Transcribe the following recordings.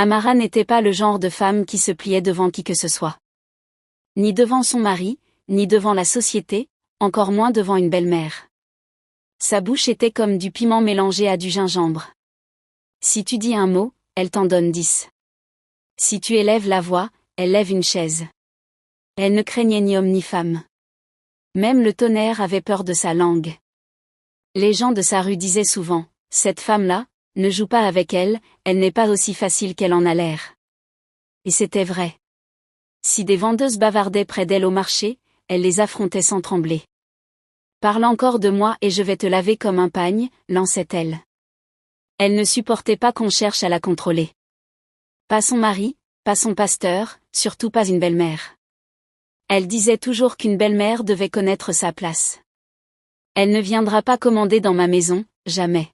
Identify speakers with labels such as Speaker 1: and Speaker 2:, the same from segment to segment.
Speaker 1: Amara n'était pas le genre de femme qui se pliait devant qui que ce soit. Ni devant son mari, ni devant la société, encore moins devant une belle-mère. Sa bouche était comme du piment mélangé à du gingembre. Si tu dis un mot, elle t'en donne 10. Si tu élèves la voix, elle lève une chaise. Elle ne craignait ni homme ni femme. Même le tonnerre avait peur de sa langue. Les gens de sa rue disaient souvent, « Cette femme-là, ne joue pas avec elle, elle n'est pas aussi facile qu'elle en a l'air. » Et c'était vrai. Si des vendeuses bavardaient près d'elle au marché, elle les affrontait sans trembler. « Parle encore de moi et je vais te laver comme un pagne », lançait-elle. Elle ne supportait pas qu'on cherche à la contrôler. Pas son mari, pas son pasteur, surtout pas une belle-mère. Elle disait toujours qu'une belle-mère devait connaître sa place. Elle ne viendra pas commander dans ma maison, jamais.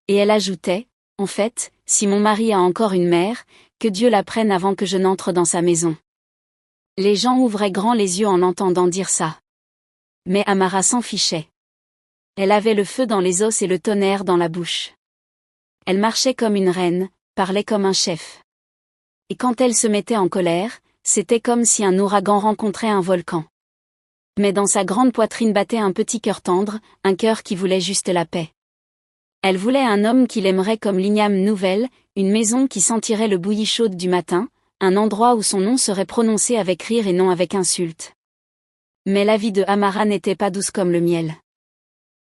Speaker 1: Et elle ajoutait, en fait, si mon mari a encore une mère, que Dieu la prenne avant que je n'entre dans sa maison. Les gens ouvraient grand les yeux en l'entendant dire ça. Mais Amara s'en fichait. Elle avait le feu dans les os et le tonnerre dans la bouche. Elle marchait comme une reine, parlait comme un chef. Et quand elle se mettait en colère, c'était comme si un ouragan rencontrait un volcan. Mais dans sa grande poitrine battait un petit cœur tendre, un cœur qui voulait juste la paix. Elle voulait un homme qui l'aimerait comme l'igname nouvelle, une maison qui sentirait le bouilli chaud du matin, un endroit où son nom serait prononcé avec rire et non avec insulte. Mais la vie de Amara n'était pas douce comme le miel.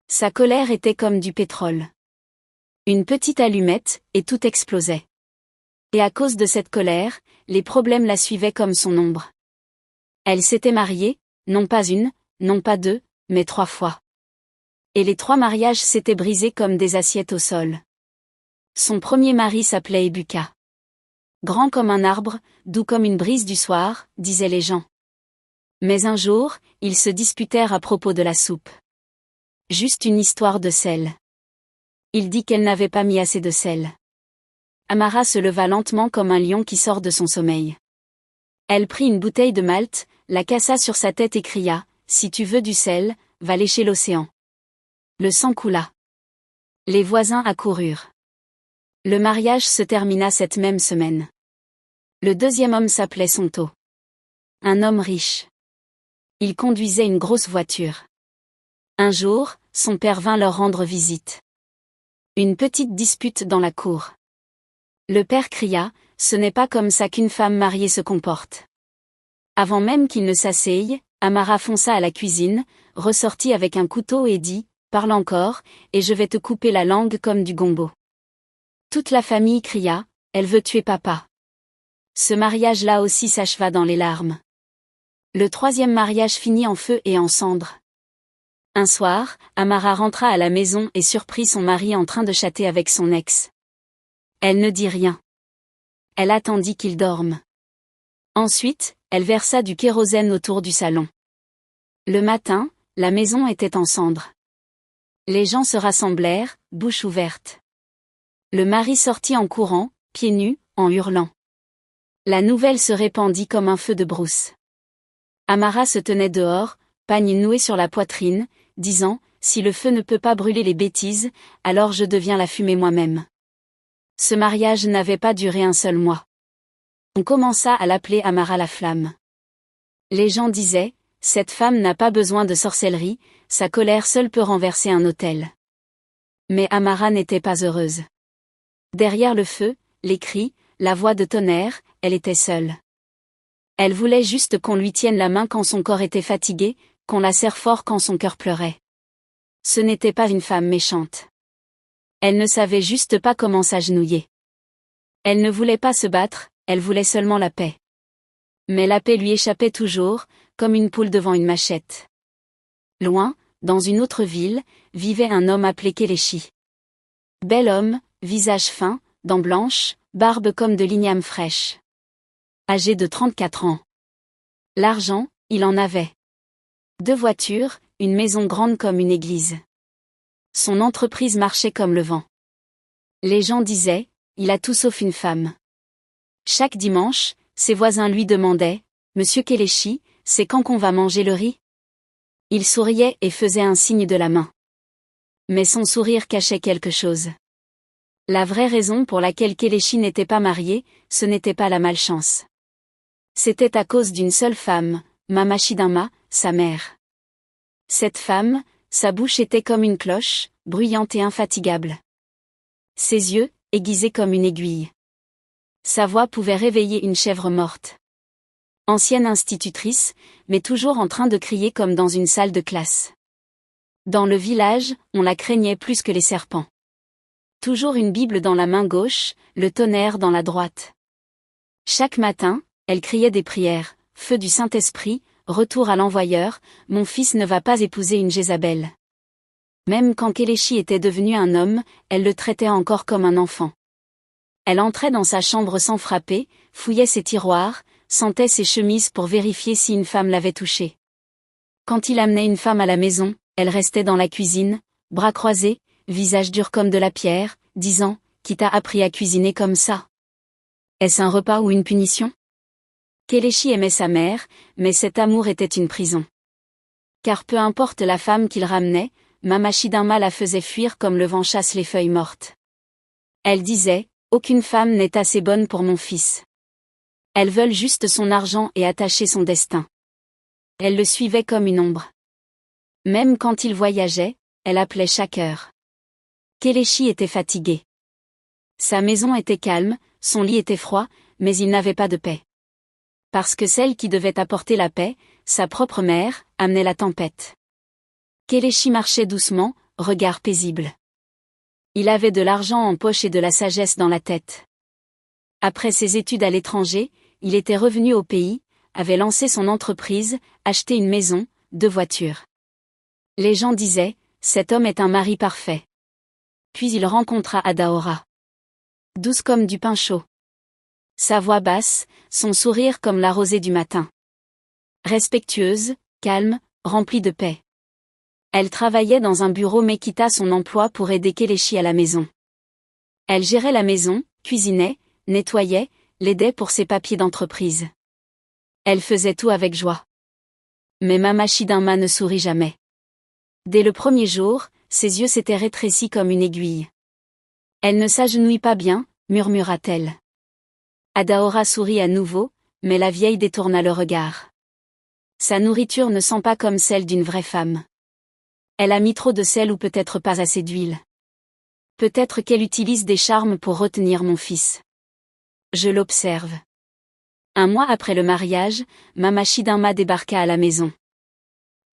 Speaker 1: Sa colère était comme du pétrole. Une petite allumette, et tout explosait. Et à cause de cette colère, les problèmes la suivaient comme son ombre. Elle s'était mariée, non pas une, non pas deux, mais 3 fois. Et les 3 mariages s'étaient brisés comme des assiettes au sol. Son premier mari s'appelait Ebuka. Grand comme un arbre, doux comme une brise du soir, disaient les gens. Mais un jour, ils se disputèrent à propos de la soupe. Juste une histoire de sel. Il dit qu'elle n'avait pas mis assez de sel. Amara se leva lentement comme un lion qui sort de son sommeil. Elle prit une bouteille de malt, la cassa sur sa tête et cria, « Si tu veux du sel, va lécher l'océan. » Le sang coula. Les voisins accoururent. Le mariage se termina cette même semaine. Le deuxième homme s'appelait Sonto. Un homme riche. Il conduisait une grosse voiture. Un jour, son père vint leur rendre visite. Une petite dispute dans la cour. Le père cria, « Ce n'est pas comme ça qu'une femme mariée se comporte. » Avant même qu'il ne s'asseye, Amara fonça à la cuisine, ressortit avec un couteau et dit, « Parle encore, et je vais te couper la langue comme du gombo. » Toute la famille cria, « Elle veut tuer papa. » Ce mariage-là aussi s'acheva dans les larmes. Le 3e mariage finit en feu et en cendres. Un soir, Amara rentra à la maison et surprit son mari en train de chatter avec son ex. Elle ne dit rien. Elle attendit qu'il dorme. Ensuite, elle versa du kérosène autour du salon. Le matin, la maison était en cendres. Les gens se rassemblèrent, bouche ouverte. Le mari sortit en courant, pieds nus, en hurlant. La nouvelle se répandit comme un feu de brousse. Amara se tenait dehors, pagne noué sur la poitrine, disant, « Si le feu ne peut pas brûler les bêtises, alors je deviens la fumée moi-même. » Ce mariage n'avait pas duré un seul mois. On commença à l'appeler Amara la flamme. Les gens disaient, « Cette femme n'a pas besoin de sorcellerie, sa colère seule peut renverser un autel. » Mais Amara n'était pas heureuse. Derrière le feu, les cris, la voix de tonnerre, elle était seule. Elle voulait juste qu'on lui tienne la main quand son corps était fatigué, qu'on la serre fort quand son cœur pleurait. Ce n'était pas une femme méchante. Elle ne savait juste pas comment s'agenouiller. Elle ne voulait pas se battre, elle voulait seulement la paix. Mais la paix lui échappait toujours, comme une poule devant une machette. Loin, dans une autre ville, vivait un homme appelé Kéléchi. Bel homme, visage fin, dents blanches, barbe comme de l'igname fraîche. Âgé de 34 ans. L'argent, il en avait. 2 voitures, une maison grande comme une église. Son entreprise marchait comme le vent. Les gens disaient, il a tout sauf une femme. Chaque dimanche, ses voisins lui demandaient, « Monsieur Kéléchi, c'est quand qu'on va manger le riz ?» Il souriait et faisait un signe de la main. Mais son sourire cachait quelque chose. La vraie raison pour laquelle Kéléchi n'était pas marié, ce n'était pas la malchance. C'était à cause d'une seule femme, Mamashidinma, sa mère. Cette femme, sa bouche était comme une cloche, bruyante et infatigable. Ses yeux, aiguisés comme une aiguille. Sa voix pouvait réveiller une chèvre morte. Ancienne institutrice, mais toujours en train de crier comme dans une salle de classe. Dans le village, on la craignait plus que les serpents. Toujours une Bible dans la main gauche, le tonnerre dans la droite. Chaque matin, elle criait des prières, feu du Saint-Esprit, retour à l'envoyeur, mon fils ne va pas épouser une Jézabel. Même quand Kéléchi était devenu un homme, elle le traitait encore comme un enfant. Elle entrait dans sa chambre sans frapper, fouillait ses tiroirs, sentait ses chemises pour vérifier si une femme l'avait touchée. Quand il amenait une femme à la maison, elle restait dans la cuisine, bras croisés, visage dur comme de la pierre, disant « Qui t'a appris à cuisiner comme ça ? Est-ce un repas ou une punition ?» Kéléchi aimait sa mère, mais cet amour était une prison. Car peu importe la femme qu'il ramenait, Mamashidinma la faisait fuir comme le vent chasse les feuilles mortes. Elle disait « Aucune femme n'est assez bonne pour mon fils. Elles veulent juste son argent et attacher son destin. » Elle le suivait comme une ombre. Même quand il voyageait, elle appelait chaque heure. Kéléchi était fatigué. Sa maison était calme, son lit était froid, mais il n'avait pas de paix. Parce que celle qui devait apporter la paix, sa propre mère, amenait la tempête. Kéléchi marchait doucement, regard paisible. Il avait de l'argent en poche et de la sagesse dans la tête. Après ses études à l'étranger, il était revenu au pays, avait lancé son entreprise, acheté une maison, 2 voitures. Les gens disaient, cet homme est un mari parfait. Puis il rencontra Adaora. Douce comme du pain chaud. Sa voix basse, son sourire comme la rosée du matin. Respectueuse, calme, remplie de paix. Elle travaillait dans un bureau mais quitta son emploi pour aider Kéléchi à la maison. Elle gérait la maison, cuisinait, nettoyait, l'aidait pour ses papiers d'entreprise. Elle faisait tout avec joie. Mais Mamashidinma ne sourit jamais. Dès le premier jour, ses yeux s'étaient rétrécis comme une aiguille. Elle ne s'agenouille pas bien, murmura-t-elle. Adaora sourit à nouveau, mais la vieille détourna le regard. Sa nourriture ne sent pas comme celle d'une vraie femme. Elle a mis trop de sel ou peut-être pas assez d'huile. Peut-être qu'elle utilise des charmes pour retenir mon fils. Je l'observe. Un mois après le mariage, Mamashidinma débarqua à la maison.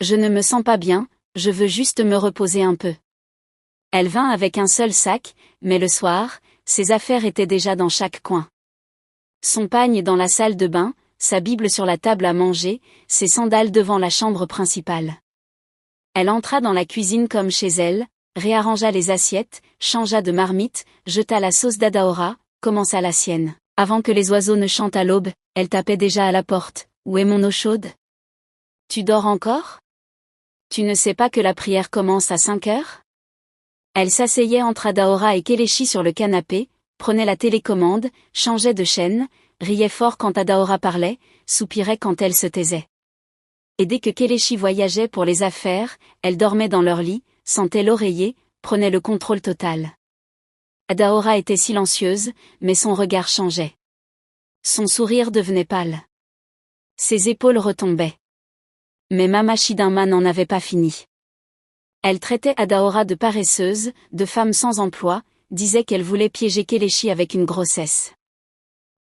Speaker 1: Je ne me sens pas bien, je veux juste me reposer un peu. Elle vint avec un seul sac, mais le soir, ses affaires étaient déjà dans chaque coin. Son pagne dans la salle de bain, sa Bible sur la table à manger, ses sandales devant la chambre principale. Elle entra dans la cuisine comme chez elle, réarrangea les assiettes, changea de marmite, jeta la sauce d'Adaora, commença la sienne. Avant que les oiseaux ne chantent à l'aube, elle tapait déjà à la porte. Où est mon eau chaude ? Tu dors encore ? Tu ne sais pas que la prière commence à 5 heures ? Elle s'asseyait entre Adaora et Kéléchi sur le canapé, prenait la télécommande, changeait de chaîne, riait fort quand Adaora parlait, soupirait quand elle se taisait. Et dès que Kéléchi voyageait pour les affaires, elle dormait dans leur lit, sentait l'oreiller, prenait le contrôle total. Adaora était silencieuse, mais son regard changeait. Son sourire devenait pâle. Ses épaules retombaient. Mais Mamashidinma n'en avait pas fini. Elle traitait Adaora de paresseuse, de femme sans emploi, disait qu'elle voulait piéger Kéléchi avec une grossesse.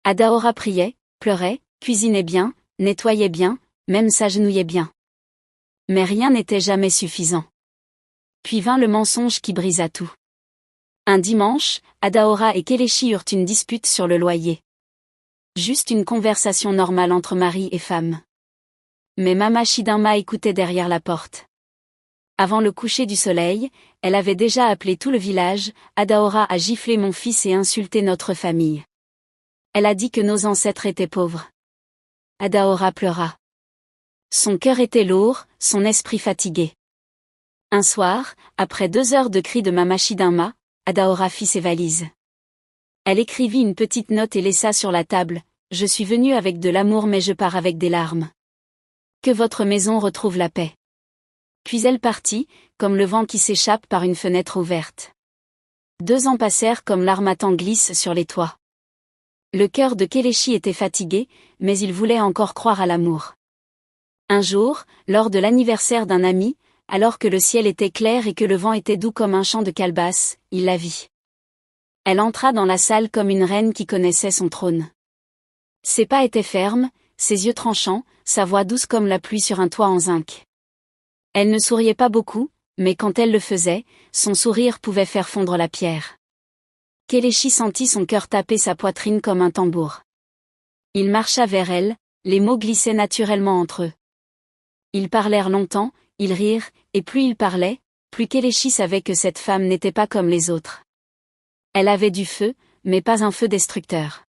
Speaker 1: Adaora priait, pleurait, cuisinait bien, nettoyait bien, même s'agenouillait bien. Mais rien n'était jamais suffisant. Puis vint le mensonge qui brisa tout. Un dimanche, Adaora et Kéléchi eurent une dispute sur le loyer. Juste une conversation normale entre mari et femme. Mais Mamashidinma écoutait derrière la porte. Avant le coucher du soleil, elle avait déjà appelé tout le village, Adaora a giflé mon fils et insulté notre famille. Elle a dit que nos ancêtres étaient pauvres. Adaora pleura. Son cœur était lourd, son esprit fatigué. Un soir, après 2 heures de cris de Mamashidinma, Adaora fit ses valises. Elle écrivit une petite note et laissa sur la table, « Je suis venue avec de l'amour mais je pars avec des larmes. Que votre maison retrouve la paix. » Puis elle partit, comme le vent qui s'échappe par une fenêtre ouverte. 2 ans passèrent comme l'armatan glisse sur les toits. Le cœur de Kéléchi était fatigué, mais il voulait encore croire à l'amour. Un jour, lors de l'anniversaire d'un ami, alors que le ciel était clair et que le vent était doux comme un champ de calebasse, il la vit. Elle entra dans la salle comme une reine qui connaissait son trône. Ses pas étaient fermes, ses yeux tranchants, sa voix douce comme la pluie sur un toit en zinc. Elle ne souriait pas beaucoup, mais quand elle le faisait, son sourire pouvait faire fondre la pierre. Kéléchi sentit son cœur taper sa poitrine comme un tambour. Il marcha vers elle, les mots glissaient naturellement entre eux. Ils parlèrent longtemps, ils rirent, et plus ils parlaient, plus Kéléchi savait que cette femme n'était pas comme les autres. Elle avait du feu, mais pas un feu destructeur.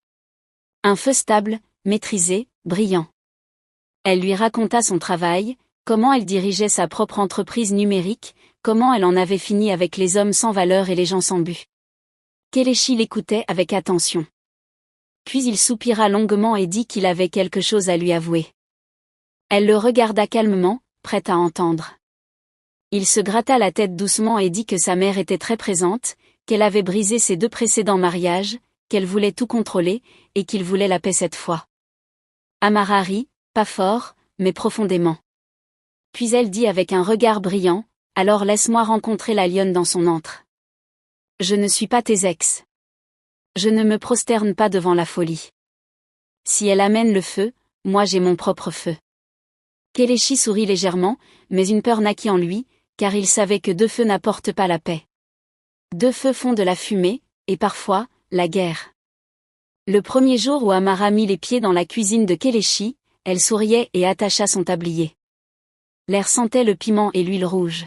Speaker 1: Un feu stable, maîtrisé, brillant. Elle lui raconta son travail, comment elle dirigeait sa propre entreprise numérique, comment elle en avait fini avec les hommes sans valeur et les gens sans but. Kéléchi l'écoutait avec attention. Puis il soupira longuement et dit qu'il avait quelque chose à lui avouer. Elle le regarda calmement, prête à entendre. Il se gratta la tête doucement et dit que sa mère était très présente, qu'elle avait brisé ses 2 précédents mariages, qu'elle voulait tout contrôler, et qu'il voulait la paix cette fois. Amara rit, pas fort, mais profondément. Puis elle dit avec un regard brillant, « Alors laisse-moi rencontrer la lionne dans son antre. Je ne suis pas tes ex. Je ne me prosterne pas devant la folie. Si elle amène le feu, moi j'ai mon propre feu. » Kéléchi sourit légèrement, mais une peur naquit en lui, car il savait que 2 feux n'apportent pas la paix. 2 feux font de la fumée, et parfois, la guerre. Le premier jour où Amara mit les pieds dans la cuisine de Kéléchi, elle souriait et attacha son tablier. L'air sentait le piment et l'huile rouge.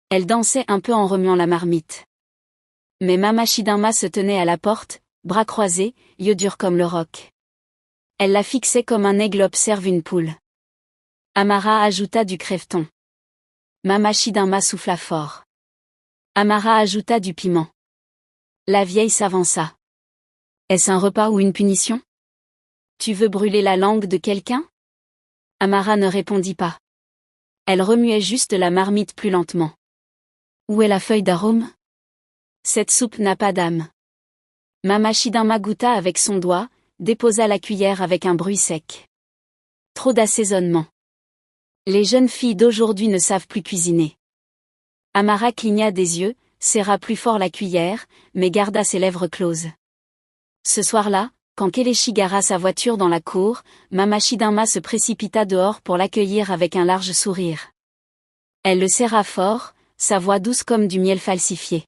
Speaker 1: Elle dansait un peu en remuant la marmite. Mais Mama Shidama se tenait à la porte, bras croisés, yeux durs comme le roc. Elle la fixait comme un aigle observe une poule. Amara ajouta du crèveton. Mama Shidama souffla fort. Amara ajouta du piment. La vieille s'avança. Est-ce un repas ou une punition? Tu veux brûler la langue de quelqu'un? Amara ne répondit pas. Elle remuait juste la marmite plus lentement. Où est la feuille d'arôme? Cette soupe n'a pas d'âme. Mama Shidama goûta avec son doigt, déposa la cuillère avec un bruit sec. Trop d'assaisonnement. Les jeunes filles d'aujourd'hui ne savent plus cuisiner. Amara cligna des yeux, serra plus fort la cuillère, mais garda ses lèvres closes. Ce soir-là, quand Kéléchi gara sa voiture dans la cour, Mama Shidama se précipita dehors pour l'accueillir avec un large sourire. Elle le serra fort, sa voix douce comme du miel falsifié.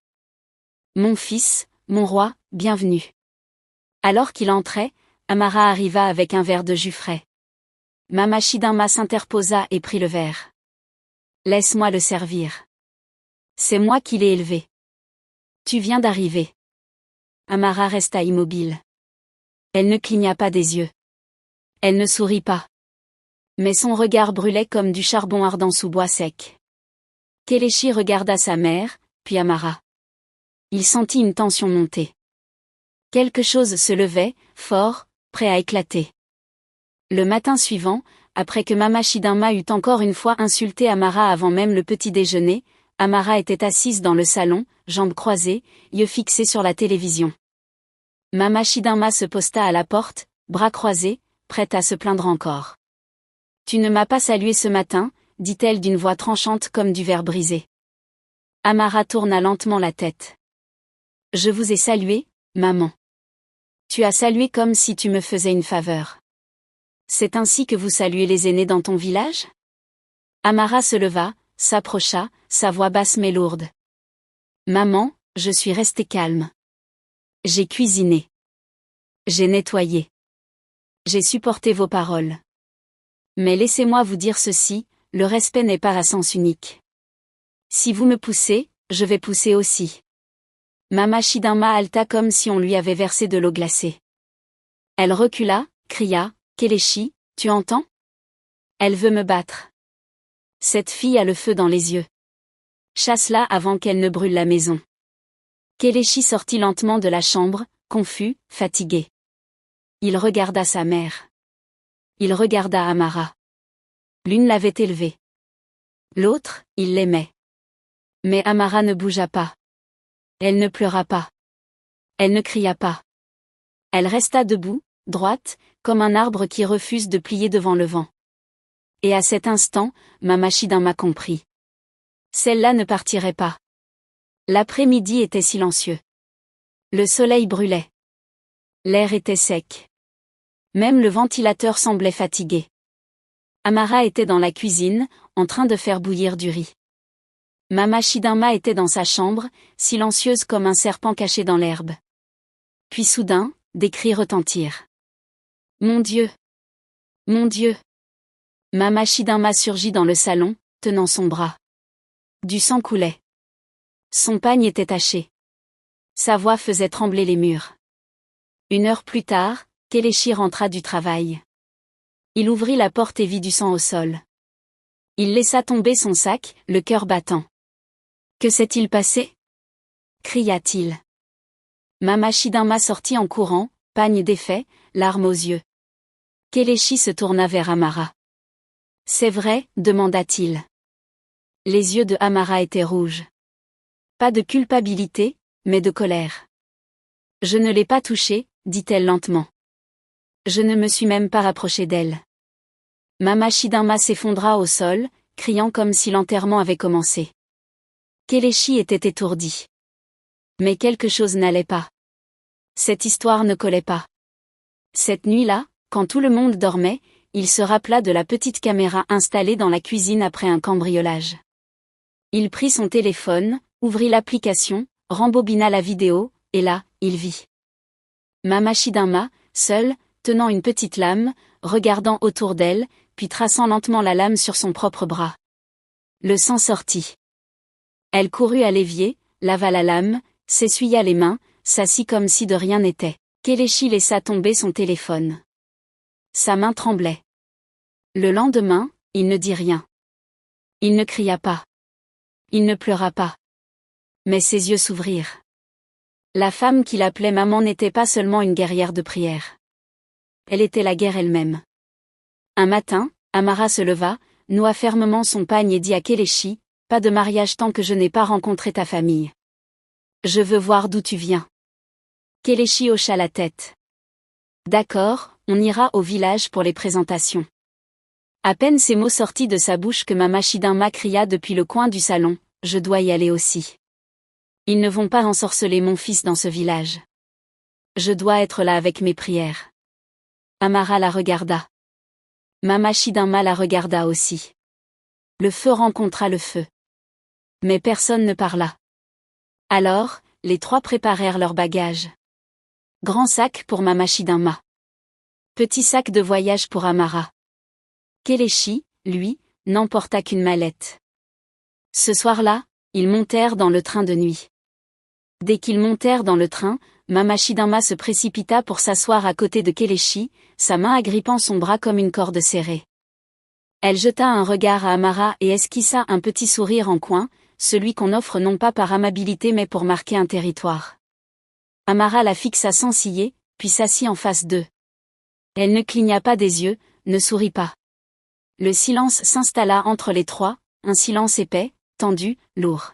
Speaker 1: Mon fils, mon roi, bienvenue. Alors qu'il entrait, Amara arriva avec un verre de jus frais. Mama Shidama s'interposa et prit le verre. Laisse-moi le servir. C'est moi qui l'ai élevé. Tu viens d'arriver. Amara resta immobile. Elle ne cligna pas des yeux. Elle ne sourit pas. Mais son regard brûlait comme du charbon ardent sous bois sec. Kéléchi regarda sa mère, puis Amara. Il sentit une tension monter. Quelque chose se levait, fort, prêt à éclater. Le matin suivant, après que Mama Shidama eut encore une fois insulté Amara avant même le petit déjeuner, Amara était assise dans le salon, jambes croisées, yeux fixés sur la télévision. Mama Shidama se posta à la porte, bras croisés, prête à se plaindre encore. Tu ne m'as pas salué ce matin, dit-elle d'une voix tranchante comme du verre brisé. Amara tourna lentement la tête. Je vous ai salué, maman. Tu as salué comme si tu me faisais une faveur. C'est ainsi que vous saluez les aînés dans ton village? Amara se leva, s'approcha, sa voix basse mais lourde. Maman, je suis restée calme. J'ai cuisiné. J'ai nettoyé. J'ai supporté vos paroles. Mais laissez-moi vous dire ceci, le respect n'est pas à sens unique. Si vous me poussez, je vais pousser aussi. Mama Shidama halta comme si on lui avait versé de l'eau glacée. Elle recula, cria, Kéléchi, tu entends? Elle veut me battre. Cette fille a le feu dans les yeux. Chasse-la avant qu'elle ne brûle la maison. Kéléchi sortit lentement de la chambre, confus, fatigué. Il regarda sa mère. Il regarda Amara. L'une l'avait élevé. L'autre, il l'aimait. Mais Amara ne bougea pas. Elle ne pleura pas. Elle ne cria pas. Elle resta debout, droite, comme un arbre qui refuse de plier devant le vent. Et à cet instant, Mama-Shidama comprit. Celle-là ne partirait pas. L'après-midi était silencieux. Le soleil brûlait. L'air était sec. Même le ventilateur semblait fatigué. Amara était dans la cuisine, en train de faire bouillir du riz. Mama-Shidama était dans sa chambre, silencieuse comme un serpent caché dans l'herbe. Puis soudain, des cris retentirent. « Mon Dieu! Mon Dieu !» Mama-Shidama surgit dans le salon, tenant son bras. Du sang coulait. Son pagne était taché. Sa voix faisait trembler les murs. 1 heure plus tard, Kelechi rentra du travail. Il ouvrit la porte et vit du sang au sol. Il laissa tomber son sac, le cœur battant. « Que s'est-il passé ?» cria-t-il. Mama-Shidama sortit en courant, pagne défait, larmes aux yeux. Kelechi se tourna vers Amara. « C'est vrai ?» demanda-t-il. Les yeux de Amara étaient rouges. Pas de culpabilité, mais de colère. « Je ne l'ai pas touchée » dit-elle lentement. « Je ne me suis même pas rapprochée d'elle. » Mama-Shidama s'effondra au sol, criant comme si l'enterrement avait commencé. Kelechi était étourdi. Mais quelque chose n'allait pas. Cette histoire ne collait pas. Cette nuit-là, quand tout le monde dormait, il se rappela de la petite caméra installée dans la cuisine après un cambriolage. Il prit son téléphone, ouvrit l'application, rembobina la vidéo, et là, il vit Mama-Shidama, seule, tenant une petite lame, regardant autour d'elle, puis traçant lentement la lame sur son propre bras. Le sang sortit. Elle courut à l'évier, lava la lame, s'essuya les mains, s'assit comme si de rien n'était. Kelechi laissa tomber son téléphone. Sa main tremblait. Le lendemain, il ne dit rien. Il ne cria pas. Il ne pleura pas. Mais ses yeux s'ouvrirent. La femme qu'il appelait maman n'était pas seulement une guerrière de prière. Elle était la guerre elle-même. Un matin, Amara se leva, noua fermement son pagne et dit à Kelechi, « Pas de mariage tant que je n'ai pas rencontré ta famille. Je veux voir d'où tu viens. » Kelechi hocha la tête. « D'accord, on ira au village pour les présentations. » À peine ces mots sortis de sa bouche que Mama-Shidama cria depuis le coin du salon, « Je dois y aller aussi. Ils ne vont pas ensorceler mon fils dans ce village. Je dois être là avec mes prières. » Amara la regarda. Mama-Shidama la regarda aussi. Le feu rencontra le feu. Mais personne ne parla. Alors, les trois préparèrent leurs bagages. Grand sac pour Mama-Shidama. Petit sac de voyage pour Amara. Kelechi, lui, n'emporta qu'une mallette. Ce soir-là, ils montèrent dans le train de nuit. Dès qu'ils montèrent dans le train, Mama-Shidama se précipita pour s'asseoir à côté de Kelechi, sa main agrippant son bras comme une corde serrée. Elle jeta un regard à Amara et esquissa un petit sourire en coin, celui qu'on offre non pas par amabilité mais pour marquer un territoire. Amara la fixa sans ciller, puis s'assit en face d'eux. Elle ne cligna pas des yeux, ne sourit pas. Le silence s'installa entre les trois, un silence épais, tendu, lourd.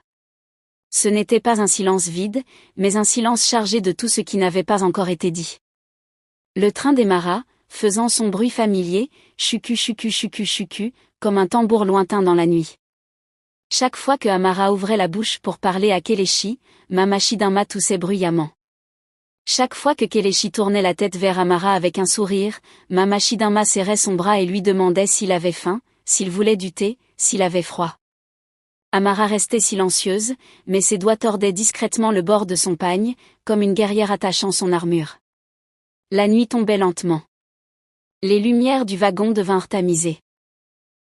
Speaker 1: Ce n'était pas un silence vide, mais un silence chargé de tout ce qui n'avait pas encore été dit. Le train démarra, faisant son bruit familier, chucu chucu chucu chucu, comme un tambour lointain dans la nuit. Chaque fois que Amara ouvrait la bouche pour parler à Kelechi, Mama-Shidama toussait bruyamment. Chaque fois que Kelechi tournait la tête vers Amara avec un sourire, Mama-Shidama serrait son bras et lui demandait s'il avait faim, s'il voulait du thé, s'il avait froid. Amara restait silencieuse, mais ses doigts tordaient discrètement le bord de son pagne, comme une guerrière attachant son armure. La nuit tombait lentement. Les lumières du wagon devinrent tamisées.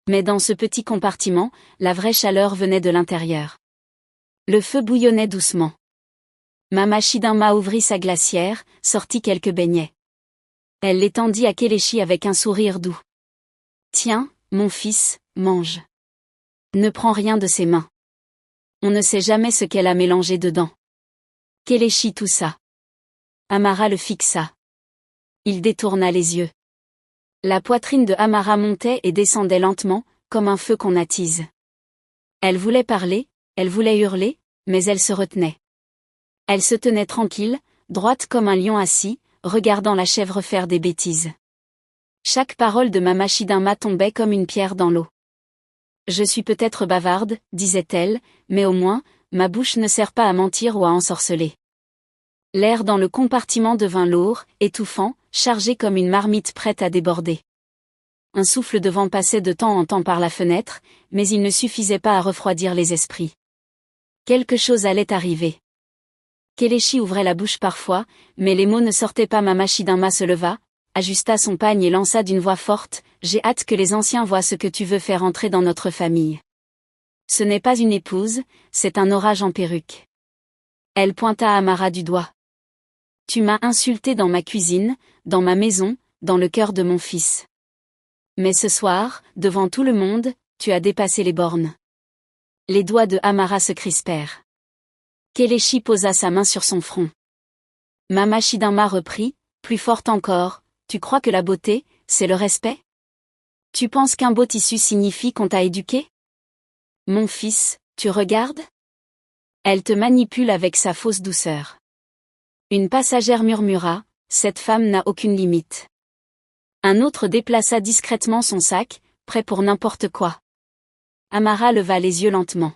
Speaker 1: Mais dans ce petit compartiment, la vraie chaleur venait de l'intérieur. Le feu bouillonnait doucement. Mama-Shidama ouvrit sa glacière, sortit quelques beignets. Elle les tendit à Kelechi avec un sourire doux. « Tiens, mon fils, mange. Ne prends rien de ses mains. On ne sait jamais ce qu'elle a mélangé dedans. » Kelechi toussa. Amara le fixa. Il détourna les yeux. La poitrine de Amara montait et descendait lentement, comme un feu qu'on attise. Elle voulait parler, elle voulait hurler, mais elle se retenait. Elle se tenait tranquille, droite comme un lion assis, regardant la chèvre faire des bêtises. Chaque parole de Mama Chidinma tombait comme une pierre dans l'eau. Je suis peut-être bavarde, disait-elle, mais au moins, ma bouche ne sert pas à mentir ou à ensorceler. L'air dans le compartiment devint lourd, étouffant, chargé comme une marmite prête à déborder. Un souffle de vent passait de temps en temps par la fenêtre, mais il ne suffisait pas à refroidir les esprits. Quelque chose allait arriver. Kéléchi ouvrait la bouche parfois, mais les mots ne sortaient pas. Mama Chidinma se leva, ajusta son pagne et lança d'une voix forte, « J'ai hâte que les anciens voient ce que tu veux faire entrer dans notre famille. Ce n'est pas une épouse, c'est un orage en perruque. » Elle pointa Amara du doigt. « Tu m'as insulté dans ma cuisine, dans ma maison, dans le cœur de mon fils. Mais ce soir, devant tout le monde, tu as dépassé les bornes. » Les doigts de Amara se crispèrent. Kéléchi posa sa main sur son front. Mama Chidinma reprit, plus forte encore, « Tu crois que la beauté, c'est le respect? Tu penses qu'un beau tissu signifie qu'on t'a éduqué? Mon fils, tu regardes? Elle te manipule avec sa fausse douceur. » Une passagère murmura, « Cette femme n'a aucune limite. » Un autre déplaça discrètement son sac, prêt pour n'importe quoi. Amara leva les yeux lentement.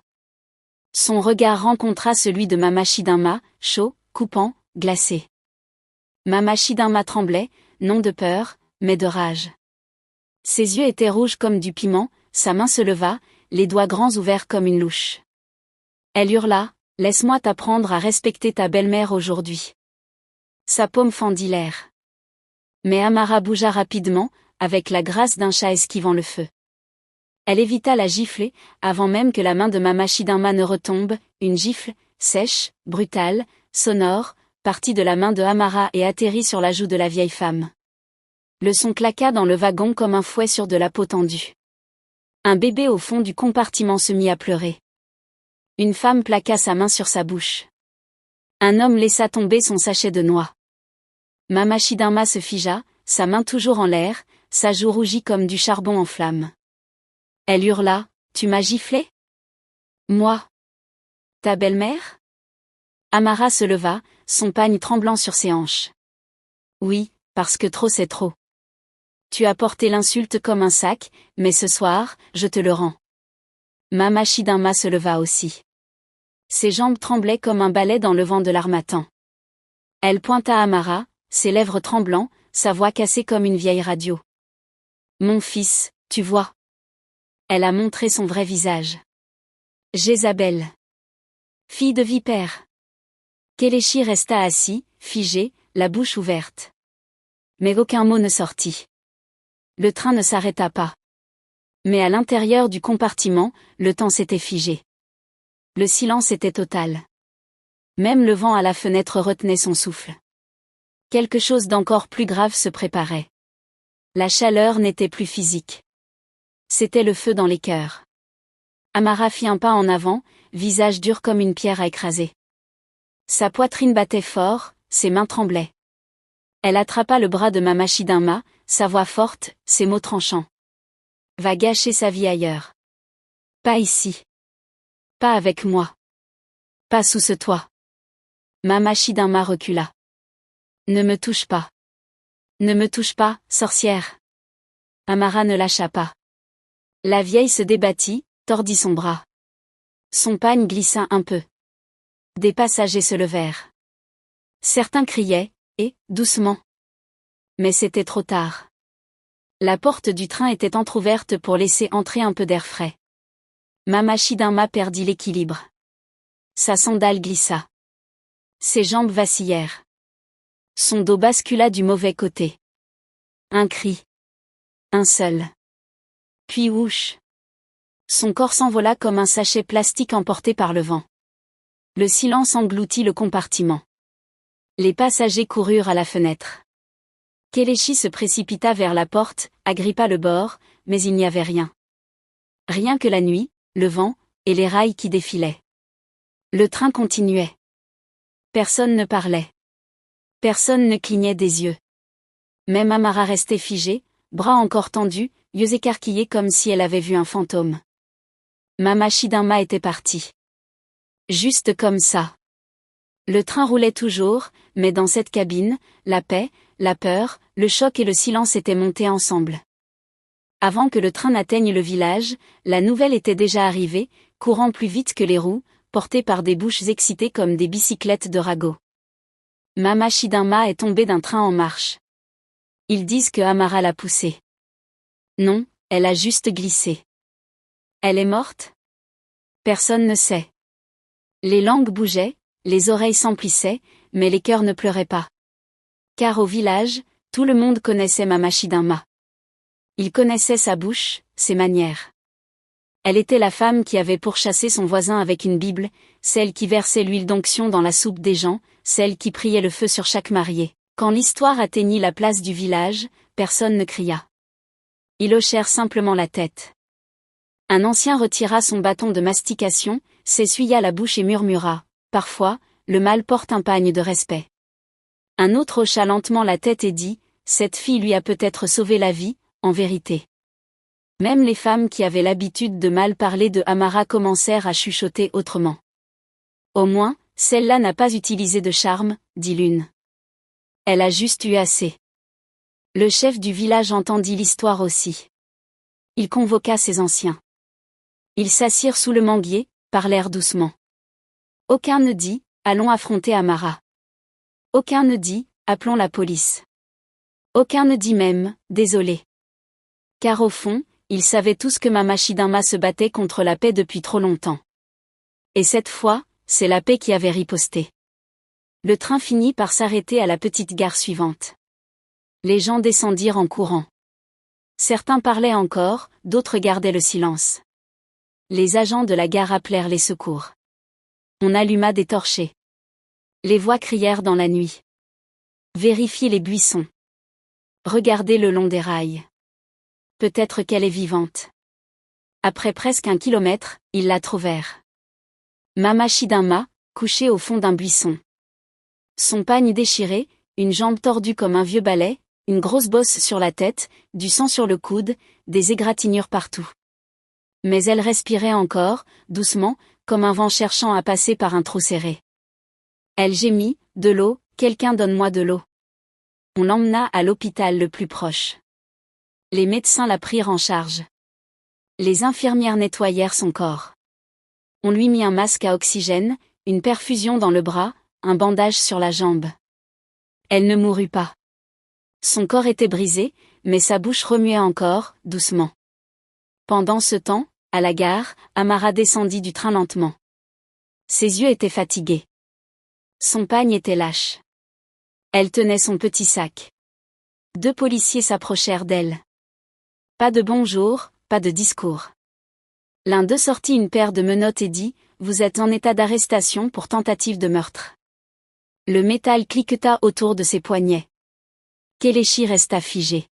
Speaker 1: Son regard rencontra celui de Mama Chidinma, chaud, coupant, glacé. Mama Chidinma tremblait, non de peur, mais de rage. Ses yeux étaient rouges comme du piment, sa main se leva, les doigts grands ouverts comme une louche. Elle hurla, « Laisse-moi t'apprendre à respecter ta belle-mère aujourd'hui. » Sa paume fendit l'air. Mais Amara bougea rapidement, avec la grâce d'un chat esquivant le feu. Elle évita la gifle, avant même que la main de Mama Chidinma ne retombe, une gifle, sèche, brutale, sonore, partit de la main de Amara et atterrit sur la joue de la vieille femme. Le son claqua dans le wagon comme un fouet sur de la peau tendue. Un bébé au fond du compartiment se mit à pleurer. Une femme plaqua sa main sur sa bouche. Un homme laissa tomber son sachet de noix. Mama Chidinma se figea, sa main toujours en l'air, sa joue rougit comme du charbon en flamme. Elle hurla, « Tu m'as giflé? Moi? Ta belle-mère? » Amara se leva, son pagne tremblant sur ses hanches. « Oui, parce que trop c'est trop. Tu as porté l'insulte comme un sac, mais ce soir, je te le rends. » Mama Chidinma se leva aussi. Ses jambes tremblaient comme un balai dans le vent de l'harmattan. Elle pointa Amara, ses lèvres tremblant, sa voix cassée comme une vieille radio. « Mon fils, tu vois. » Elle a montré son vrai visage. Jézabel. Fille de vipère. Kéléchi resta assis, figé, la bouche ouverte. Mais aucun mot ne sortit. Le train ne s'arrêta pas. Mais à l'intérieur du compartiment, le temps s'était figé. Le silence était total. Même le vent à la fenêtre retenait son souffle. Quelque chose d'encore plus grave se préparait. La chaleur n'était plus physique. C'était le feu dans les cœurs. Amara fit un pas en avant, visage dur comme une pierre à écraser. Sa poitrine battait fort, ses mains tremblaient. Elle attrapa le bras de Mama Chidinma, sa voix forte, ses mots tranchants. « Va gâcher sa vie ailleurs. Pas ici. Pas avec moi. Pas sous ce toit. » Mama Chidinma recula. « Ne me touche pas. Ne me touche pas, sorcière. » Amara ne lâcha pas. La vieille se débattit, tordit son bras. Son pagne glissa un peu. Des passagers se levèrent. Certains criaient, et, doucement. Mais c'était trop tard. La porte du train était entr'ouverte pour laisser entrer un peu d'air frais. Mama Chidinma perdit l'équilibre. Sa sandale glissa. Ses jambes vacillèrent. Son dos bascula du mauvais côté. Un cri. Un seul. Puis whoosh. Son corps s'envola comme un sachet plastique emporté par le vent. Le silence engloutit le compartiment. Les passagers coururent à la fenêtre. Kéléchi se précipita vers la porte, agrippa le bord, mais il n'y avait rien. Rien que la nuit, le vent, et les rails qui défilaient. Le train continuait. Personne ne parlait. Personne ne clignait des yeux. Même Amara restait figée, bras encore tendus, yeux écarquillés comme si elle avait vu un fantôme. Mama Chidinma était partie. Juste comme ça. Le train roulait toujours, mais dans cette cabine, la paix, la peur, le choc et le silence étaient montés ensemble. Avant que le train n'atteigne le village, la nouvelle était déjà arrivée, courant plus vite que les roues, portée par des bouches excitées comme des bicyclettes de ragots. Mama Shidama est tombée d'un train en marche. Ils disent que Amara l'a poussée. Non, elle a juste glissé. Elle est morte? Personne ne sait. Les langues bougeaient, les oreilles s'emplissaient, mais les cœurs ne pleuraient pas. Car au village, tout le monde connaissait Mama Shidama. Il connaissait sa bouche, ses manières. Elle était la femme qui avait pourchassé son voisin avec une Bible, celle qui versait l'huile d'onction dans la soupe des gens, celle qui priait le feu sur chaque marié. Quand l'histoire atteignit la place du village, personne ne cria. Ils hochèrent simplement la tête. Un ancien retira son bâton de mastication, s'essuya la bouche et murmura « Parfois, le mal porte un pagne de respect ». Un autre hocha lentement la tête et dit « Cette fille lui a peut-être sauvé la vie, en vérité ». Même les femmes qui avaient l'habitude de mal parler de Amara commencèrent à chuchoter autrement. Au moins, celle-là n'a pas utilisé de charme, dit l'une. Elle a juste eu assez. Le chef du village entendit l'histoire aussi. Il convoqua ses anciens. Ils s'assirent sous le manguier, parlèrent doucement. Aucun ne dit, allons affronter Amara. Aucun ne dit, appelons la police. Aucun ne dit même, désolé. Car au fond, ils savaient tous que Mama Shidama se battait contre la paix depuis trop longtemps. Et cette fois, c'est la paix qui avait riposté. Le train finit par s'arrêter à la petite gare suivante. Les gens descendirent en courant. Certains parlaient encore, d'autres gardaient le silence. Les agents de la gare appelèrent les secours. On alluma des torchers. Les voix crièrent dans la nuit. Vérifiez les buissons. Regardez le long des rails. Peut-être qu'elle est vivante. Après presque 1 kilomètre, ils la trouvèrent. Mama Shidama, couchée au fond d'un buisson. Son pagne déchiré, une jambe tordue comme un vieux balai, une grosse bosse sur la tête, du sang sur le coude, des égratignures partout. Mais elle respirait encore, doucement, comme un vent cherchant à passer par un trou serré. Elle gémit, de l'eau, quelqu'un donne-moi de l'eau. On l'emmena à l'hôpital le plus proche. Les médecins la prirent en charge. Les infirmières nettoyèrent son corps. On lui mit un masque à oxygène, une perfusion dans le bras, un bandage sur la jambe. Elle ne mourut pas. Son corps était brisé, mais sa bouche remuait encore, doucement. Pendant ce temps, à la gare, Amara descendit du train lentement. Ses yeux étaient fatigués. Son pagne était lâche. Elle tenait son petit sac. 2 policiers s'approchèrent d'elle. Pas de bonjour, pas de discours. L'un d'eux sortit une paire de menottes et dit « Vous êtes en état d'arrestation pour tentative de meurtre ». Le métal cliqueta autour de ses poignets. Kelechi resta figé.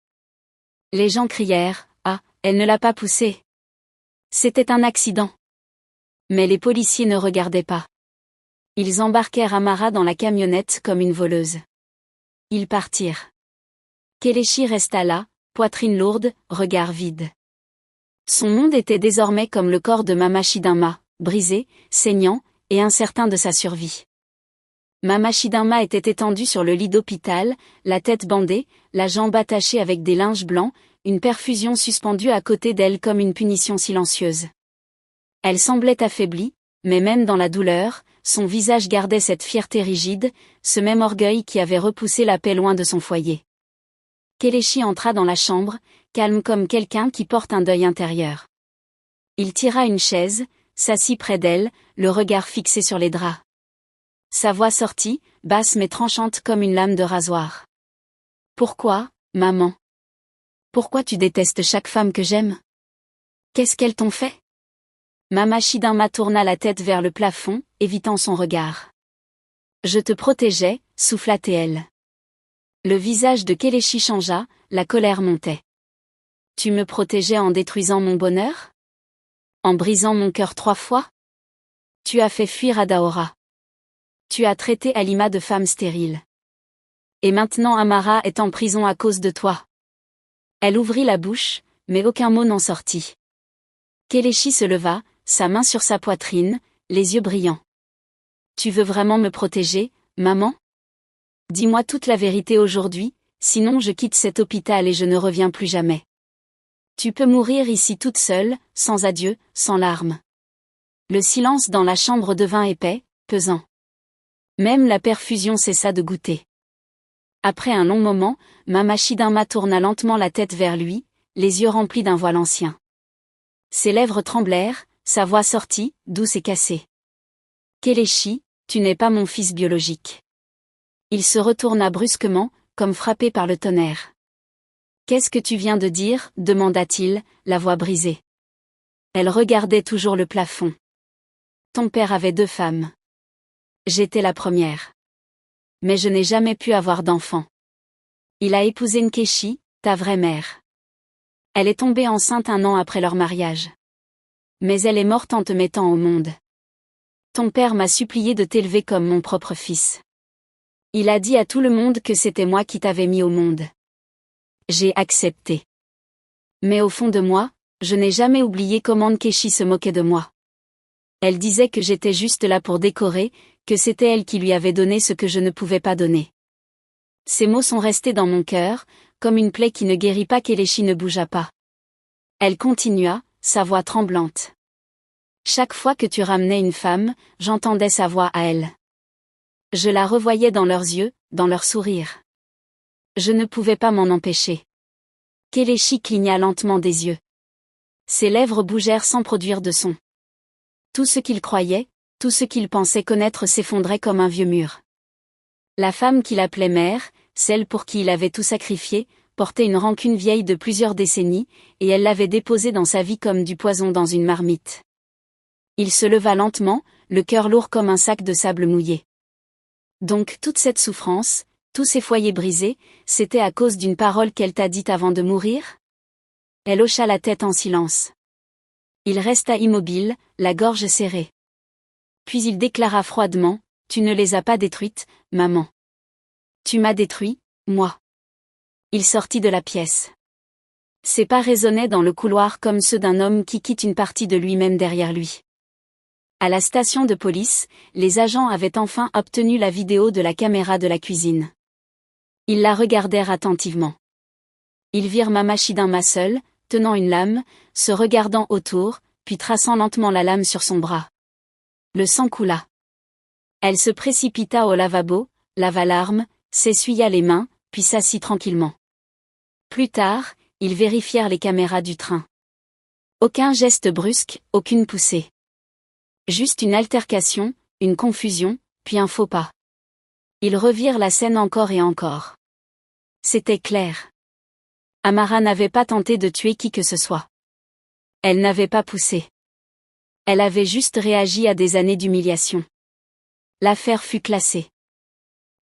Speaker 1: Les gens crièrent « Ah, elle ne l'a pas poussé !» C'était un accident. Mais les policiers ne regardaient pas. Ils embarquèrent Amara dans la camionnette comme une voleuse. Ils partirent. Kelechi resta là, poitrine lourde, regard vide. Son monde était désormais comme le corps de Mama Shidama, brisé, saignant, et incertain de sa survie. Mama Shidama était étendue sur le lit d'hôpital, la tête bandée, la jambe attachée avec des linges blancs, une perfusion suspendue à côté d'elle comme une punition silencieuse. Elle semblait affaiblie, mais même dans la douleur, son visage gardait cette fierté rigide, ce même orgueil qui avait repoussé la paix loin de son foyer. Kelechi entra dans la chambre, calme comme quelqu'un qui porte un deuil intérieur. Il tira une chaise, s'assit près d'elle, le regard fixé sur les draps. Sa voix sortit, basse mais tranchante comme une lame de rasoir. « Pourquoi, maman? Pourquoi tu détestes chaque femme que j'aime? Qu'est-ce qu'elles t'ont fait ?» Mama Shidama tourna la tête vers le plafond, évitant son regard. « Je te protégeais, souffla-t-elle. Le visage de Kelechi changea, la colère montait. « Tu me protégeais en détruisant mon bonheur? En brisant mon cœur 3 fois? Tu as fait fuir Adaora. Tu as traité Halima de femme stérile. Et maintenant Amara est en prison à cause de toi. » Elle ouvrit la bouche, mais aucun mot n'en sortit. Kelechi se leva, sa main sur sa poitrine, les yeux brillants. Tu veux vraiment me protéger, maman? Dis-moi toute la vérité aujourd'hui, sinon je quitte cet hôpital et je ne reviens plus jamais. Tu peux mourir ici toute seule, sans adieu, sans larmes. Le silence dans la chambre devint épais, pesant. Même la perfusion cessa de goûter. Après un long moment, Mama Chidinma tourna lentement la tête vers lui, les yeux remplis d'un voile ancien. Ses lèvres tremblèrent, sa voix sortit, douce et cassée. Kéléchi, tu n'es pas mon fils biologique. Il se retourna brusquement, comme frappé par le tonnerre. Qu'est-ce que tu viens de dire? Demanda-t-il, la voix brisée. Elle regardait toujours le plafond. Ton père avait 2 femmes. J'étais la première. Mais je n'ai jamais pu avoir d'enfant. Il a épousé Nkechi, ta vraie mère. Elle est tombée enceinte 1 an après leur mariage. Mais elle est morte en te mettant au monde. Ton père m'a supplié de t'élever comme mon propre fils. Il a dit à tout le monde que c'était moi qui t'avais mis au monde. J'ai accepté. Mais au fond de moi, je n'ai jamais oublié comment Nkechi se moquait de moi. Elle disait que j'étais juste là pour décorer, que c'était elle qui lui avait donné ce que je ne pouvais pas donner. Ces mots sont restés dans mon cœur, comme une plaie qui ne guérit pas qu'Kéléchi ne bougea pas. Elle continua, sa voix tremblante. Chaque fois que tu ramenais une femme, j'entendais sa voix à elle. Je la revoyais dans leurs yeux, dans leur sourire. Je ne pouvais pas m'en empêcher. Kéléchi cligna lentement des yeux. Ses lèvres bougèrent sans produire de son. Tout ce qu'il croyait, tout ce qu'il pensait connaître s'effondrait comme un vieux mur. La femme qu'il appelait mère, celle pour qui il avait tout sacrifié, portait une rancune vieille de plusieurs décennies, et elle l'avait déposée dans sa vie comme du poison dans une marmite. Il se leva lentement, le cœur lourd comme un sac de sable mouillé. Donc toute cette souffrance, tous ces foyers brisés, c'était à cause d'une parole qu'elle t'a dite avant de mourir? Elle hocha la tête en silence. Il resta immobile, la gorge serrée. Puis il déclara froidement, « Tu ne les as pas détruites, maman. Tu m'as détruit, moi. » Il sortit de la pièce. Ses pas résonnaient dans le couloir comme ceux d'un homme qui quitte une partie de lui-même derrière lui. À la station de police, les agents avaient enfin obtenu la vidéo de la caméra de la cuisine. Ils la regardèrent attentivement. Ils virent Mama Chidinma seule, tenant une lame, se regardant autour, puis traçant lentement la lame sur son bras. Le sang coula. Elle se précipita au lavabo, lava l'arme, s'essuya les mains, puis s'assit tranquillement. Plus tard, ils vérifièrent les caméras du train. Aucun geste brusque, aucune poussée. Juste une altercation, une confusion, puis un faux pas. Ils revirent la scène encore et encore. C'était clair. Amara n'avait pas tenté de tuer qui que ce soit. Elle n'avait pas poussé. Elle avait juste réagi à des années d'humiliation. L'affaire fut classée.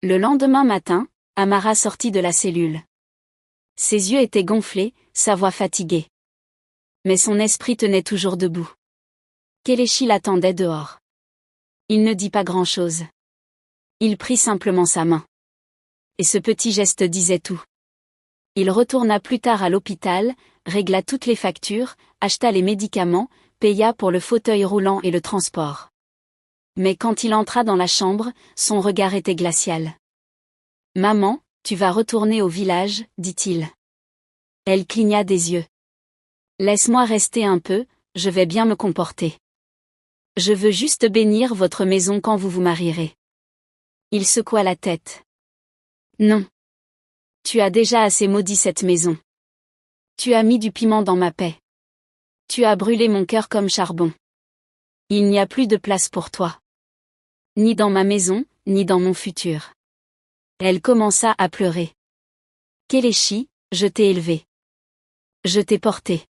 Speaker 1: Le lendemain matin, Amara sortit de la cellule. Ses yeux étaient gonflés, sa voix fatiguée. Mais son esprit tenait toujours debout. Kéléchi l'attendait dehors. Il ne dit pas grand-chose. Il prit simplement sa main. Et ce petit geste disait tout. Il retourna plus tard à l'hôpital, régla toutes les factures, acheta les médicaments, paya pour le fauteuil roulant et le transport. Mais quand il entra dans la chambre, son regard était glacial. « Maman, tu vas retourner au village, dit-il. » Elle cligna des yeux. « Laisse-moi rester un peu, je vais bien me comporter. Je veux juste bénir votre maison quand vous vous marierez. » Il secoua la tête. « Non. Tu as déjà assez maudit cette maison. Tu as mis du piment dans ma paix. Tu as brûlé mon cœur comme charbon. Il n'y a plus de place pour toi. Ni dans ma maison, ni dans mon futur. » Elle commença à pleurer. « Kéléchi, je t'ai élevé. Je t'ai porté. »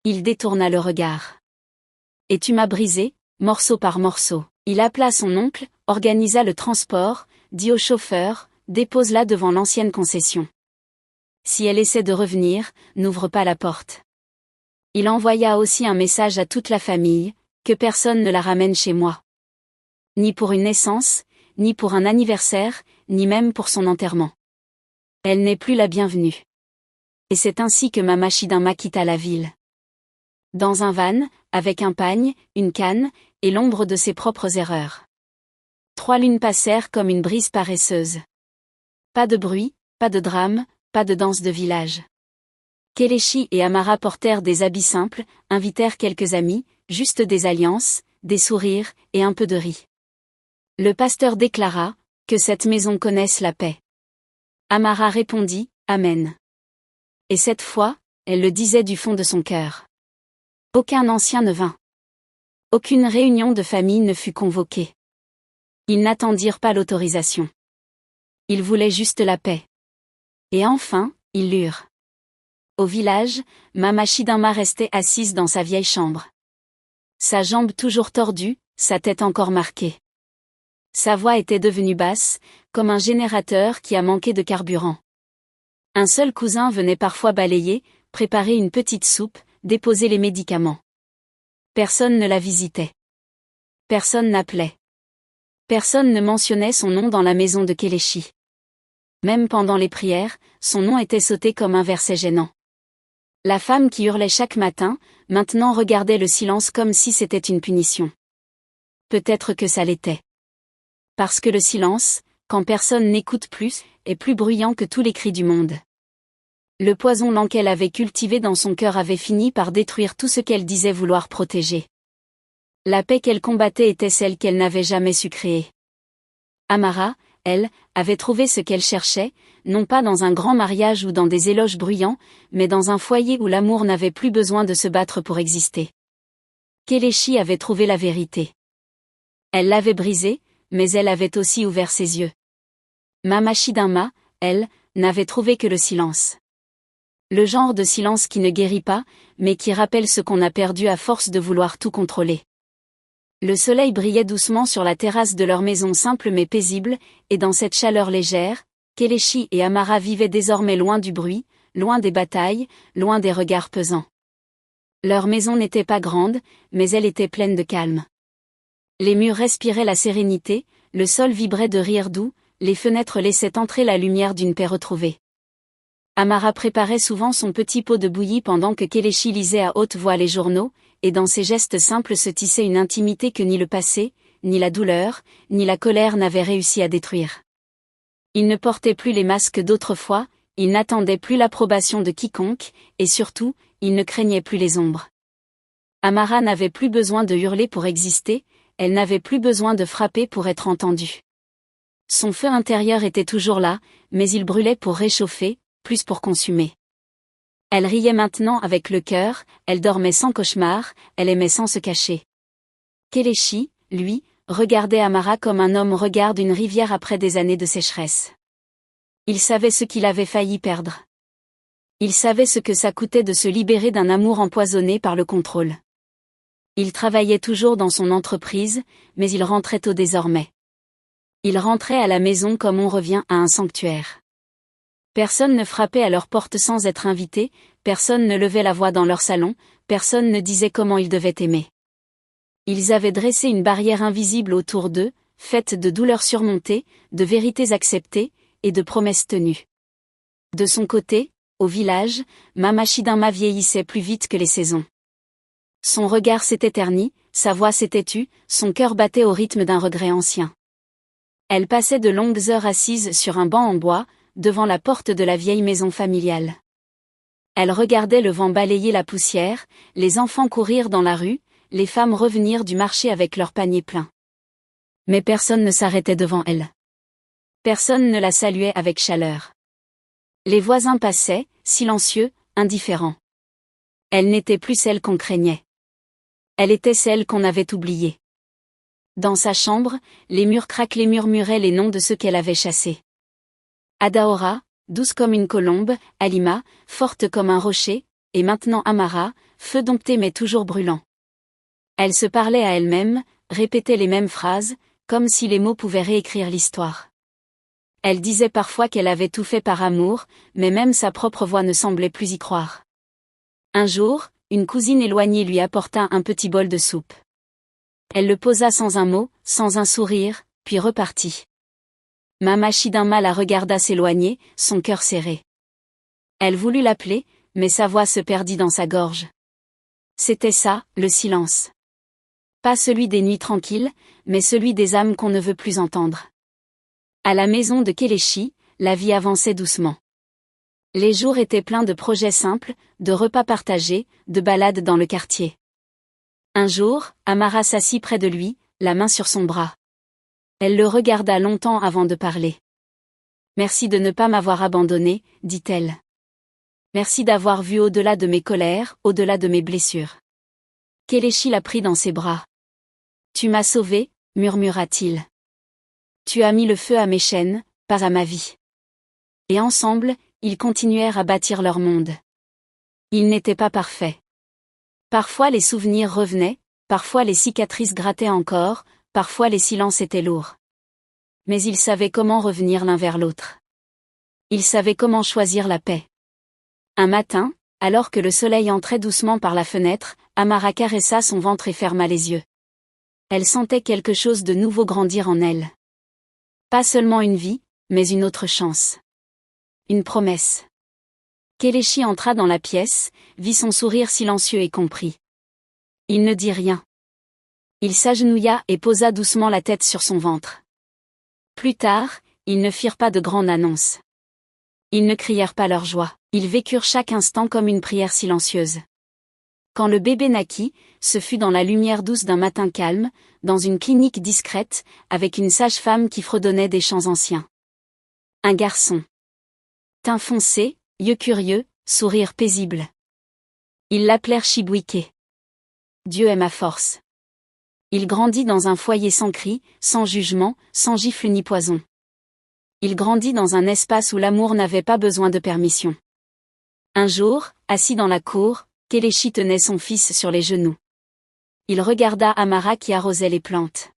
Speaker 1: Il détourna le regard. « Et tu m'as brisé, morceau par morceau. » Il appela son oncle, organisa le transport, dit au chauffeur, « Dépose-la devant l'ancienne concession. Si elle essaie de revenir, n'ouvre pas la porte. » Il envoya aussi un message à toute la famille, que personne ne la ramène chez moi. Ni pour une naissance, ni pour un anniversaire, ni même pour son enterrement. Elle n'est plus la bienvenue. Et c'est ainsi que Mama Chidinma quitta la ville. Dans un van, avec un pagne, une canne, et l'ombre de ses propres erreurs. 3 lunes passèrent comme une brise paresseuse. Pas de bruit, pas de drame, pas de danse de village. Kéléchi et Amara portèrent des habits simples, invitèrent quelques amis, juste des alliances, des sourires, et un peu de riz. Le pasteur déclara, « Que cette maison connaisse la paix. » Amara répondit, « Amen. » Et cette fois, elle le disait du fond de son cœur. Aucun ancien ne vint. Aucune réunion de famille ne fut convoquée. Ils n'attendirent pas l'autorisation. Ils voulaient juste la paix. Et enfin, ils l'eurent. Au village, Mama Chidinma restait assise dans sa vieille chambre. Sa jambe toujours tordue, sa tête encore marquée. Sa voix était devenue basse, comme un générateur qui a manqué de carburant. Un seul cousin venait parfois balayer, préparer une petite soupe, déposer les médicaments. Personne ne la visitait. Personne n'appelait. Personne ne mentionnait son nom dans la maison de Kéléchi. Même pendant les prières, son nom était sauté comme un verset gênant. La femme qui hurlait chaque matin, maintenant regardait le silence comme si c'était une punition. Peut-être que ça l'était. Parce que le silence, quand personne n'écoute plus, est plus bruyant que tous les cris du monde. Le poison lent qu'elle avait cultivé dans son cœur avait fini par détruire tout ce qu'elle disait vouloir protéger. La paix qu'elle combattait était celle qu'elle n'avait jamais su créer. Amara, elle, avait trouvé ce qu'elle cherchait, non pas dans un grand mariage ou dans des éloges bruyants, mais dans un foyer où l'amour n'avait plus besoin de se battre pour exister. Kéléchi avait trouvé la vérité. Elle l'avait brisée, mais elle avait aussi ouvert ses yeux. Mama Chidinma, elle, n'avait trouvé que le silence. Le genre de silence qui ne guérit pas, mais qui rappelle ce qu'on a perdu à force de vouloir tout contrôler. Le soleil brillait doucement sur la terrasse de leur maison simple mais paisible, et dans cette chaleur légère, Kéléchi et Amara vivaient désormais loin du bruit, loin des batailles, loin des regards pesants. Leur maison n'était pas grande, mais elle était pleine de calme. Les murs respiraient la sérénité, le sol vibrait de rires doux, les fenêtres laissaient entrer la lumière d'une paix retrouvée. Amara préparait souvent son petit pot de bouillie pendant que Kéléchi lisait à haute voix les journaux, et dans ses gestes simples se tissait une intimité que ni le passé, ni la douleur, ni la colère n'avaient réussi à détruire. Il ne portait plus les masques d'autrefois, il n'attendait plus l'approbation de quiconque, et surtout, il ne craignait plus les ombres. Amara n'avait plus besoin de hurler pour exister, elle n'avait plus besoin de frapper pour être entendue. Son feu intérieur était toujours là, mais il brûlait pour réchauffer, plus pour consumer. Elle riait maintenant avec le cœur, elle dormait sans cauchemar, elle aimait sans se cacher. Kéléchi, lui, regardait Amara comme un homme regarde une rivière après des années de sécheresse. Il savait ce qu'il avait failli perdre. Il savait ce que ça coûtait de se libérer d'un amour empoisonné par le contrôle. Il travaillait toujours dans son entreprise, mais il rentrait tôt désormais. Il rentrait à la maison comme on revient à un sanctuaire. Personne ne frappait à leur porte sans être invité, personne ne levait la voix dans leur salon, personne ne disait comment ils devaient aimer. Ils avaient dressé une barrière invisible autour d'eux, faite de douleurs surmontées, de vérités acceptées, et de promesses tenues. De son côté, au village, Mama Chidinma vieillissait plus vite que les saisons. Son regard s'était terni, sa voix s'était tue, son cœur battait au rythme d'un regret ancien. Elle passait de longues heures assise sur un banc en bois, devant la porte de la vieille maison familiale. Elle regardait le vent balayer la poussière, les enfants courir dans la rue, les femmes revenir du marché avec leurs paniers pleins. Mais personne ne s'arrêtait devant elle. Personne ne la saluait avec chaleur. Les voisins passaient, silencieux, indifférents. Elle n'était plus celle qu'on craignait. Elle était celle qu'on avait oubliée. Dans sa chambre, les murs craquelés murmuraient les noms de ceux qu'elle avait chassés. Adaora, douce comme une colombe, Alima, forte comme un rocher, et maintenant Amara, feu dompté mais toujours brûlant. Elle se parlait à elle-même, répétait les mêmes phrases, comme si les mots pouvaient réécrire l'histoire. Elle disait parfois qu'elle avait tout fait par amour, mais même sa propre voix ne semblait plus y croire. Un jour, une cousine éloignée lui apporta un petit bol de soupe. Elle le posa sans un mot, sans un sourire, puis repartit. Mama Chidinma la regarda s'éloigner, son cœur serré. Elle voulut l'appeler, mais sa voix se perdit dans sa gorge. C'était ça, le silence. Pas celui des nuits tranquilles, mais celui des âmes qu'on ne veut plus entendre. À la maison de Kéléchi, la vie avançait doucement. Les jours étaient pleins de projets simples, de repas partagés, de balades dans le quartier. Un jour, Amara s'assit près de lui, la main sur son bras. Elle le regarda longtemps avant de parler. « Merci de ne pas m'avoir abandonné, dit-elle. Merci d'avoir vu au-delà de mes colères, au-delà de mes blessures. » Kéléchi la prit dans ses bras. « Tu m'as sauvé, murmura-t-il. Tu as mis le feu à mes chaînes, pas à ma vie. » Et ensemble, ils continuèrent à bâtir leur monde. Ils n'étaient pas parfaits. Parfois les souvenirs revenaient, parfois les cicatrices grattaient encore, parfois les silences étaient lourds. Mais ils savaient comment revenir l'un vers l'autre. Ils savaient comment choisir la paix. Un matin, alors que le soleil entrait doucement par la fenêtre, Amara caressa son ventre et ferma les yeux. Elle sentait quelque chose de nouveau grandir en elle. Pas seulement une vie, mais une autre chance. Une promesse. Kéléchi entra dans la pièce, vit son sourire silencieux et comprit. Il ne dit rien. Il s'agenouilla et posa doucement la tête sur son ventre. Plus tard, ils ne firent pas de grandes annonces. Ils ne crièrent pas leur joie, ils vécurent chaque instant comme une prière silencieuse. Quand le bébé naquit, ce fut dans la lumière douce d'un matin calme, dans une clinique discrète, avec une sage-femme qui fredonnait des chants anciens. Un garçon. Teint foncé, yeux curieux, sourire paisible. Ils l'appelèrent Chibuike. Dieu est ma force. Il grandit dans un foyer sans cri, sans jugement, sans gifle ni poison. Il grandit dans un espace où l'amour n'avait pas besoin de permission. Un jour, assis dans la cour, Kéléchi tenait son fils sur les genoux. Il regarda Amara qui arrosait les plantes.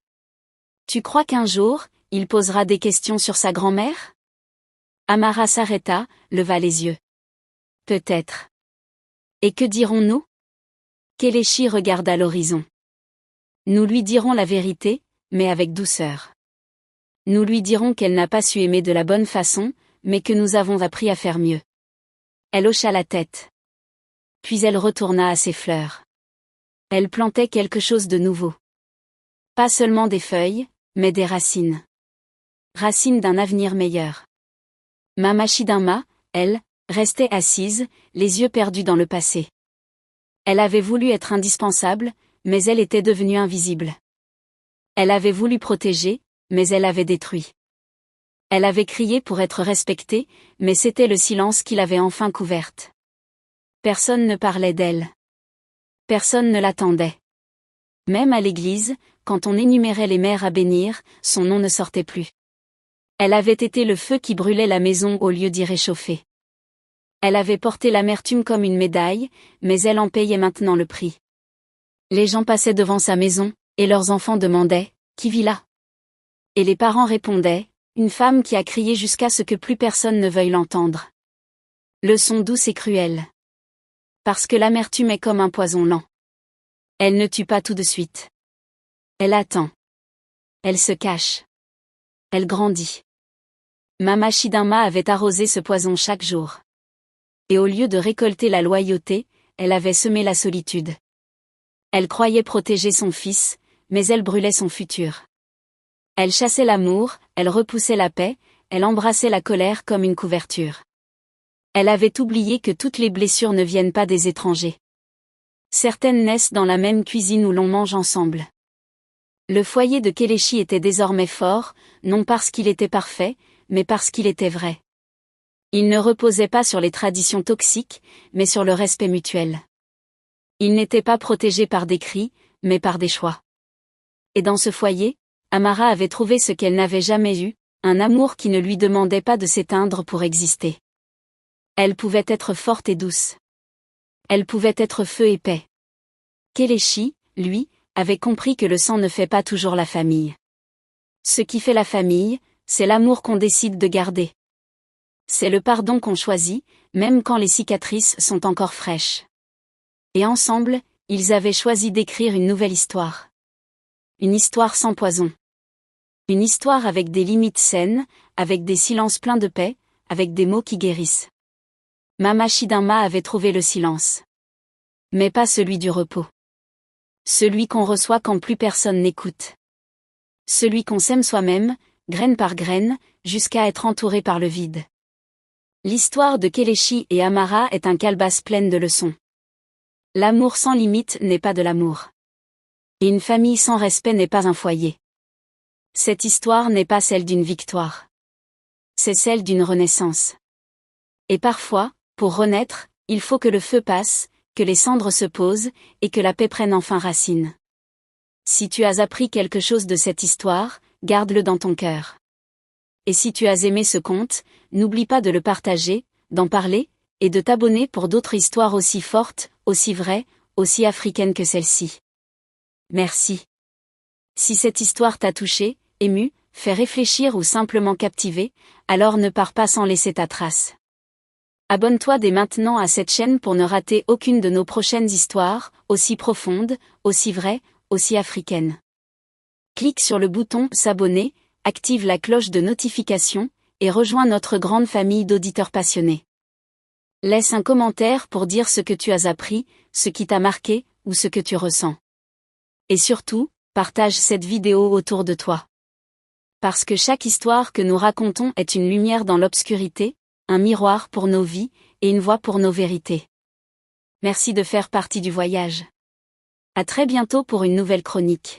Speaker 1: Tu crois qu'un jour, il posera des questions sur sa grand-mère ? Amara s'arrêta, leva les yeux. Peut-être. Et que dirons-nous ? Kéléchi regarda l'horizon. Nous lui dirons la vérité, mais avec douceur. Nous lui dirons qu'elle n'a pas su aimer de la bonne façon, mais que nous avons appris à faire mieux. Elle hocha la tête. Puis elle retourna à ses fleurs. Elle plantait quelque chose de nouveau. Pas seulement des feuilles, mais des racines. Racines d'un avenir meilleur. Mama Chidinma, elle, restait assise, les yeux perdus dans le passé. Elle avait voulu être indispensable, mais elle était devenue invisible. Elle avait voulu protéger, mais elle avait détruit. Elle avait crié pour être respectée, mais c'était le silence qui l'avait enfin couverte. Personne ne parlait d'elle. Personne ne l'attendait. Même à l'église, quand on énumérait les mères à bénir, son nom ne sortait plus. Elle avait été le feu qui brûlait la maison au lieu d'y réchauffer. Elle avait porté l'amertume comme une médaille, mais elle en payait maintenant le prix. Les gens passaient devant sa maison, et leurs enfants demandaient « Qui vit là ?» Et les parents répondaient « Une femme qui a crié jusqu'à ce que plus personne ne veuille l'entendre. » Leçon douce et cruelle. Parce que l'amertume est comme un poison lent. Elle ne tue pas tout de suite. Elle attend. Elle se cache. Elle grandit. Mama Chidinma avait arrosé ce poison chaque jour. Et au lieu de récolter la loyauté, elle avait semé la solitude. Elle croyait protéger son fils, mais elle brûlait son futur. Elle chassait l'amour, elle repoussait la paix, elle embrassait la colère comme une couverture. Elle avait oublié que toutes les blessures ne viennent pas des étrangers. Certaines naissent dans la même cuisine où l'on mange ensemble. Le foyer de Kéléchi était désormais fort, non parce qu'il était parfait, mais parce qu'il était vrai. Il ne reposait pas sur les traditions toxiques, mais sur le respect mutuel. Il n'était pas protégé par des cris, mais par des choix. Et dans ce foyer, Amara avait trouvé ce qu'elle n'avait jamais eu, un amour qui ne lui demandait pas de s'éteindre pour exister. Elle pouvait être forte et douce. Elle pouvait être feu et paix. Kéléchi, lui, avait compris que le sang ne fait pas toujours la famille. Ce qui fait la famille, c'est l'amour qu'on décide de garder. C'est le pardon qu'on choisit, même quand les cicatrices sont encore fraîches. Et ensemble, ils avaient choisi d'écrire une nouvelle histoire. Une histoire sans poison. Une histoire avec des limites saines, avec des silences pleins de paix, avec des mots qui guérissent. Mama Chidinma avait trouvé le silence. Mais pas celui du repos. Celui qu'on reçoit quand plus personne n'écoute. Celui qu'on sème soi-même, graine par graine, jusqu'à être entouré par le vide. L'histoire de Kéléchi et Amara est un calebasse pleine de leçons. L'amour sans limite n'est pas de l'amour. Et une famille sans respect n'est pas un foyer. Cette histoire n'est pas celle d'une victoire. C'est celle d'une renaissance. Et parfois, pour renaître, il faut que le feu passe, que les cendres se posent, et que la paix prenne enfin racine. Si tu as appris quelque chose de cette histoire, garde-le dans ton cœur. Et si tu as aimé ce conte, n'oublie pas de le partager, d'en parler, et de t'abonner pour d'autres histoires aussi fortes, aussi vraies, aussi africaines que celle-ci. Merci. Si cette histoire t'a touché, ému, fait réfléchir ou simplement captivé, alors ne pars pas sans laisser ta trace. Abonne-toi dès maintenant à cette chaîne pour ne rater aucune de nos prochaines histoires, aussi profondes, aussi vraies, aussi africaines. Clique sur le bouton « S'abonner », active la cloche de notification, et rejoins notre grande famille d'auditeurs passionnés. Laisse un commentaire pour dire ce que tu as appris, ce qui t'a marqué, ou ce que tu ressens. Et surtout, partage cette vidéo autour de toi. Parce que chaque histoire que nous racontons est une lumière dans l'obscurité, un miroir pour nos vies, et une voix pour nos vérités. Merci de faire partie du voyage. À très bientôt pour une nouvelle chronique.